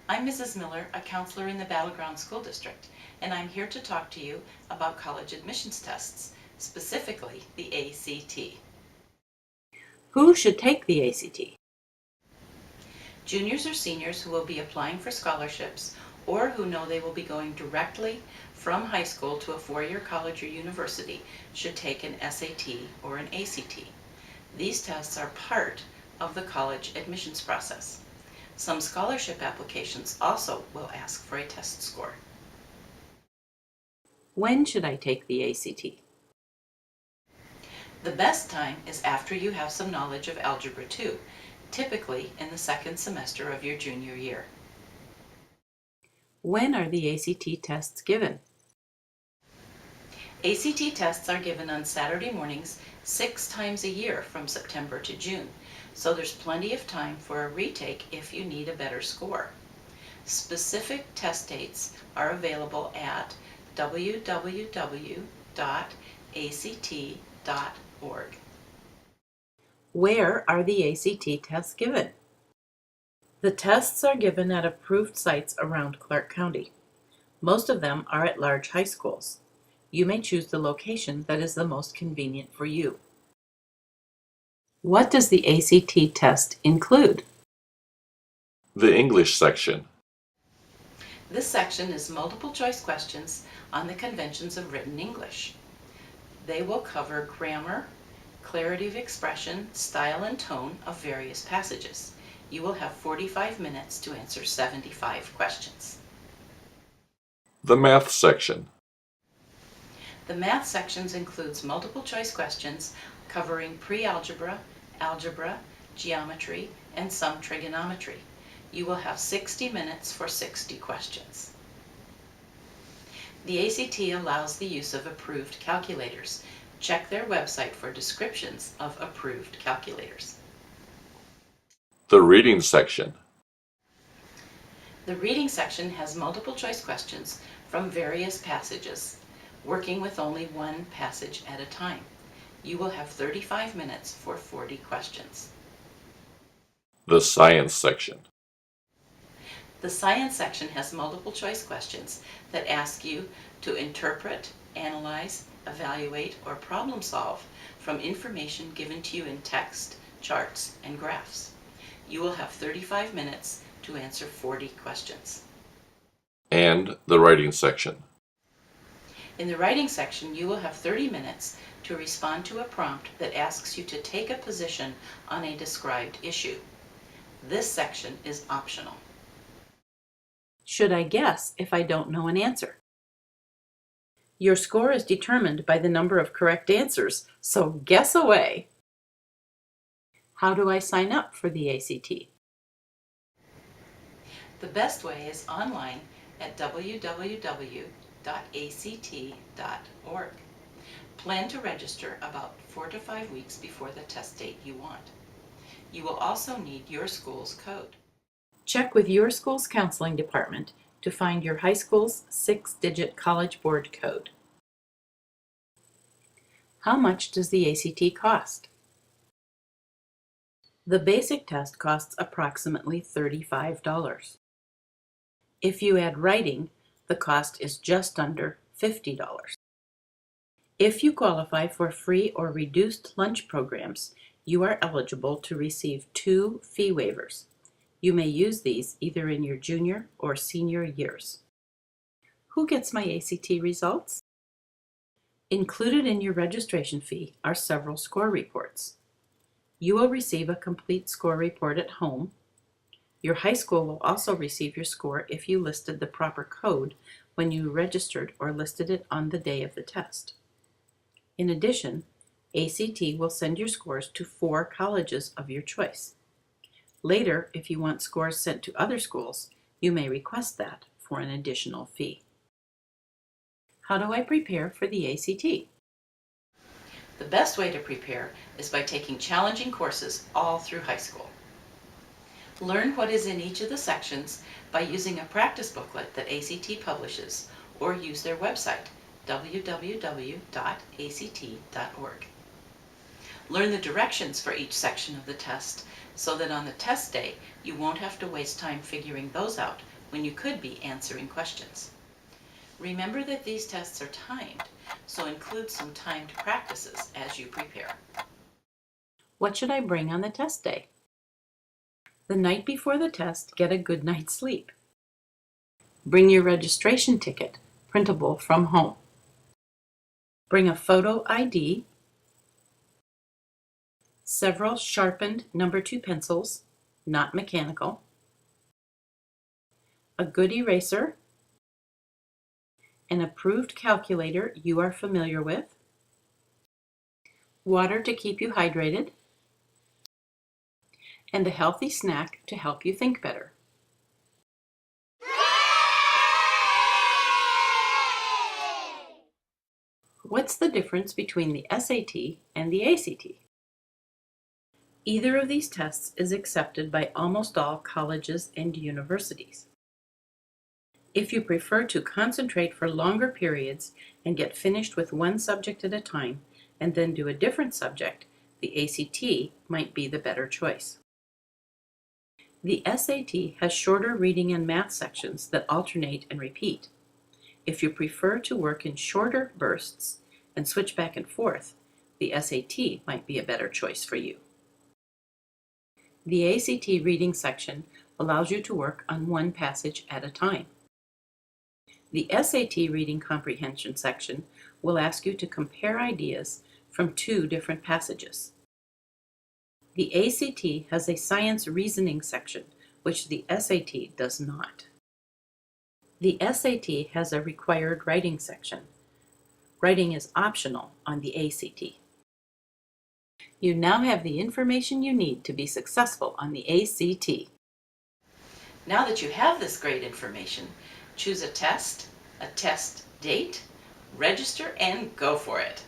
I'm Mrs. Miller, a counselor in the Battleground School District, and I'm here to talk to you about college admissions tests, specifically the ACT. Who should take the ACT? Juniors or seniors who will be applying for scholarships or who know they will be going directly from high school to a four-year college or university should take an SAT or an ACT. These tests are part of the college admissions process. Some scholarship applications also will ask for a test score. When should I take the ACT? The best time is after you have some knowledge of Algebra 2, typically in the second semester of your junior year. When are the ACT tests given? ACT tests are given on Saturday mornings 6 times a year from September to June, so there's plenty of time for a retake if you need a better score. Specific test dates are available at www.act.org. Where are the ACT tests given? The tests are given at approved sites around Clark County. Most of them are at large high schools. You may choose the location that is the most convenient for you. What does the ACT test include? The English section. This section is multiple choice questions on the conventions of written English. They will cover grammar, clarity of expression, style and tone of various passages. You will have 45 minutes to answer 75 questions. The Math section. The math sections includes multiple choice questions covering pre-algebra, algebra, geometry, and some trigonometry. You will have 60 minutes for 60 questions. The ACT allows the use of approved calculators. Check their website for descriptions of approved calculators. The Reading section. The reading section has multiple choice questions from various passages, working with only one passage at a time. You will have 35 minutes for 40 questions. The Science section. The science section has multiple choice questions that ask you to interpret, analyze, evaluate, or problem solve from information given to you in text, charts, and graphs. You will have 35 minutes to answer 40 questions. And the Writing section. In the writing section, you will have 30 minutes to respond to a prompt that asks you to take a position on a described issue. This section is optional. Should I guess if I don't know an answer? Your score is determined by the number of correct answers, so guess away. How do I sign up for the ACT? The best way is online at www.act.org. Plan to register about 4 to 5 weeks before the test date you want. You will also need your school's code. Check with your school's counseling department to find your high school's 6-digit College Board code. How much does the ACT cost? The basic test costs approximately $35. If you add writing, the cost is just under $50. If you qualify for free or reduced lunch programs, you are eligible to receive 2 fee waivers. You may use these either in your junior or senior years. Who gets my ACT results? Included in your registration fee are several score reports. You will receive a complete score report at home. Your high school will also receive your score if you listed the proper code when you registered or listed it on the day of the test. In addition, ACT will send your scores to 4 colleges of your choice. Later, if you want scores sent to other schools, you may request that for an additional fee. How do I prepare for the ACT? The best way to prepare is by taking challenging courses all through high school. Learn what is in each of the sections by using a practice booklet that ACT publishes, or use their website, www.act.org. Learn the directions for each section of the test so that on the test day you won't have to waste time figuring those out when you could be answering questions. Remember that these tests are timed, so include some timed practices as you prepare. What should I bring on the test day? The night before the test, get a good night's sleep. Bring your registration ticket, printable from home. Bring a photo ID, several sharpened number 2 pencils, not mechanical, a good eraser, an approved calculator you are familiar with, water to keep you hydrated, and a healthy snack to help you think better. What's the difference between the SAT and the ACT? Either of these tests is accepted by almost all colleges and universities. If you prefer to concentrate for longer periods and get finished with one subject at a time and then do a different subject, the ACT might be the better choice. The SAT has shorter reading and math sections that alternate and repeat. If you prefer to work in shorter bursts and switch back and forth, the SAT might be a better choice for you. The ACT reading section allows you to work on one passage at a time. The SAT reading comprehension section will ask you to compare ideas from 2 different passages. The ACT has a science reasoning section, which the SAT does not. The SAT has a required writing section. Writing is optional on the ACT. You now have the information you need to be successful on the ACT. Now that you have this great information, choose a test date, register, and go for it.